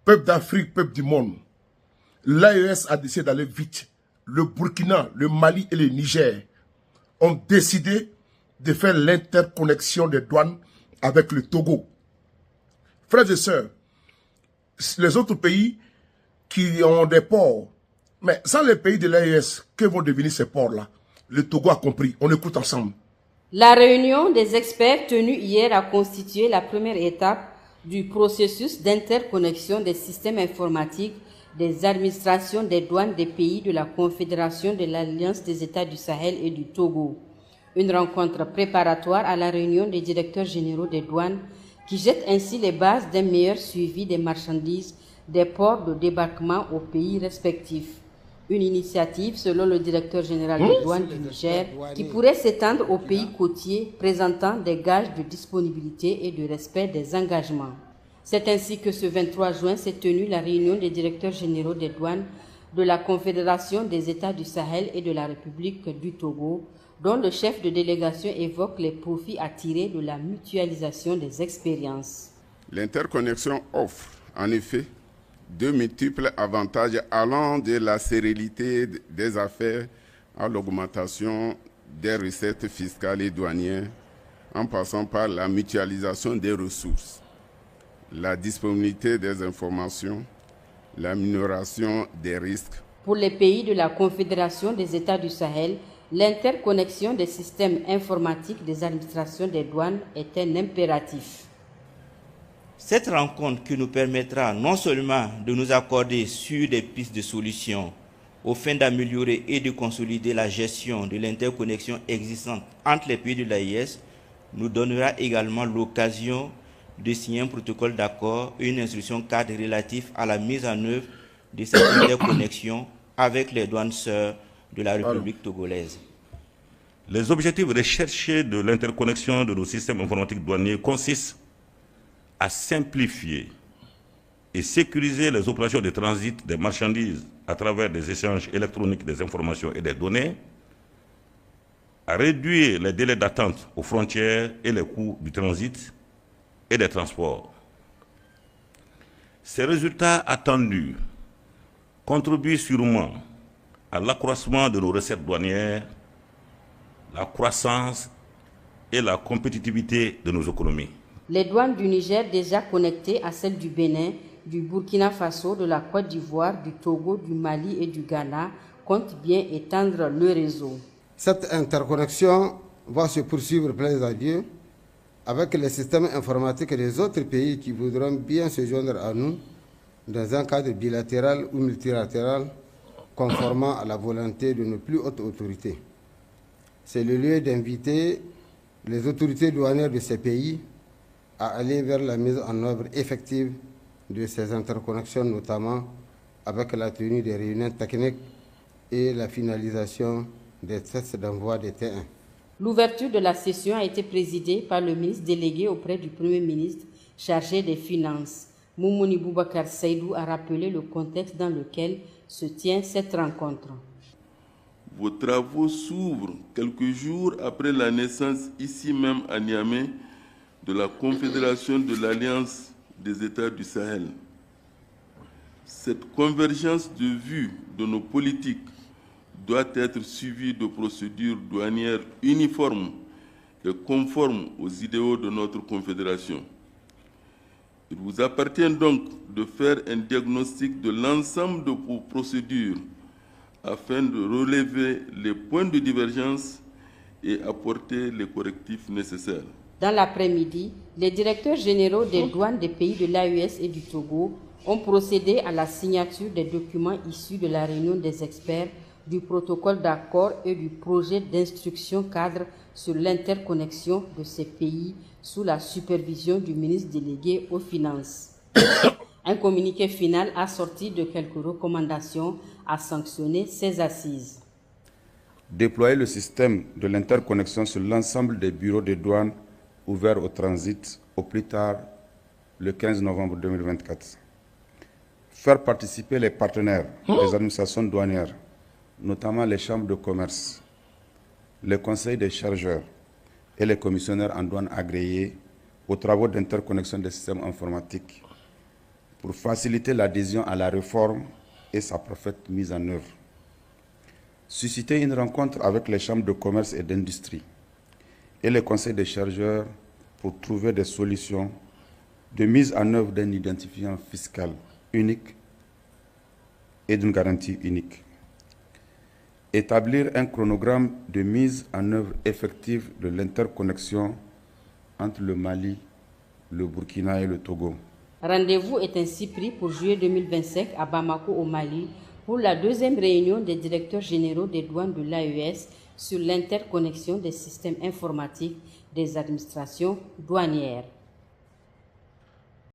peuple d'Afrique, peuple du monde, l'AES a décidé d'aller vite. Le Burkina, le Mali et le Niger ont décidé de faire l'interconnexion des douanes avec le Togo. Frères et sœurs, les autres pays qui ont des ports, mais sans les pays de l'AES, que vont devenir ces ports-là? Le Togo a compris, on écoute ensemble. La réunion des experts tenue hier a constitué la première étape du processus d'interconnexion des systèmes informatiques des administrations des douanes des pays de la Confédération de l'Alliance des États du Sahel et du Togo. Une rencontre préparatoire à la réunion des directeurs généraux des douanes qui jette ainsi les bases d'un meilleur suivi des marchandises des ports de débarquement aux pays respectifs. Une initiative, selon le directeur général des douanes du Niger, qui pourrait s'étendre aux pays côtiers présentant des gages de disponibilité et de respect des engagements. C'est ainsi que ce 23 juin s'est tenue la réunion des directeurs généraux des douanes de la Confédération des États du Sahel et de la République du Togo, dont le chef de délégation évoque les profits à tirer de la mutualisation des expériences. L'interconnexion offre, en effet, de multiples avantages allant de la sérénité des affaires à l'augmentation des recettes fiscales et douanières, en passant par la mutualisation des ressources, la disponibilité des informations, l'amélioration des risques. Pour les pays de la Confédération des États du Sahel, l'interconnexion des systèmes informatiques des administrations des douanes est un impératif. Cette rencontre qui nous permettra non seulement de nous accorder sur des pistes de solutions aux fins d'améliorer et de consolider la gestion de l'interconnexion existante entre les pays de l'AES, nous donnera également l'occasion de signer un protocole d'accord et une instruction cadre relatif à la mise en œuvre de cette interconnexion avec les douanes sœurs de la République togolaise. Les objectifs recherchés de l'interconnexion de nos systèmes informatiques douaniers consistent à simplifier et sécuriser les opérations de transit des marchandises à travers des échanges électroniques des informations et des données, à réduire les délais d'attente aux frontières et les coûts du transit et des transports. Ces résultats attendus contribuent sûrement à l'accroissement de nos recettes douanières, la croissance et la compétitivité de nos économies. Les douanes du Niger déjà connectées à celles du Bénin, du Burkina Faso, de la Côte d'Ivoire, du Togo, du Mali et du Ghana comptent bien étendre le réseau. Cette interconnexion va se poursuivre, plaise à Dieu, avec les systèmes informatiques des autres pays qui voudront bien se joindre à nous dans un cadre bilatéral ou multilatéral conformant à la volonté de nos plus hautes autorités. C'est le lieu d'inviter les autorités douanières de ces pays à aller vers la mise en œuvre effective de ces interconnexions, notamment avec la tenue des réunions techniques et la finalisation des tests d'envoi des T1. L'ouverture de la session a été présidée par le ministre délégué auprès du Premier ministre chargé des Finances. Moumouni Boubacar Seydou a rappelé le contexte dans lequel se tient cette rencontre. Vos travaux s'ouvrent quelques jours après la naissance ici même à Niamey de la Confédération de l'Alliance des États du Sahel. Cette convergence de vues de nos politiques doit être suivie de procédures douanières uniformes et conformes aux idéaux de notre Confédération. Il vous appartient donc de faire un diagnostic de l'ensemble de vos procédures afin de relever les points de divergence et apporter les correctifs nécessaires. Dans l'après-midi, les directeurs généraux des douanes des pays de l'AES et du Togo ont procédé à la signature des documents issus de la réunion des experts, du protocole d'accord et du projet d'instruction cadre sur l'interconnexion de ces pays sous la supervision du ministre délégué aux Finances. Un communiqué final assorti de quelques recommandations a sanctionné ces assises. Déployer le système de l'interconnexion sur l'ensemble des bureaux de douane ouverts au transit au plus tard le 15 novembre 2024. Faire participer les partenaires des administrations douanières, notamment les chambres de commerce, les conseils des chargeurs et les commissionnaires en douane agréés aux travaux d'interconnexion des systèmes informatiques pour faciliter l'adhésion à la réforme et sa parfaite mise en œuvre. Susciter une rencontre avec les chambres de commerce et d'industrie et les conseils des chargeurs pour trouver des solutions de mise en œuvre d'un identifiant fiscal unique et d'une garantie unique. Établir un chronogramme de mise en œuvre effective de l'interconnexion entre le Mali, le Burkina et le Togo. Rendez-vous est ainsi pris pour juillet 2025 à Bamako au Mali pour la deuxième réunion des directeurs généraux des douanes de l'AES sur l'interconnexion des systèmes informatiques des administrations douanières.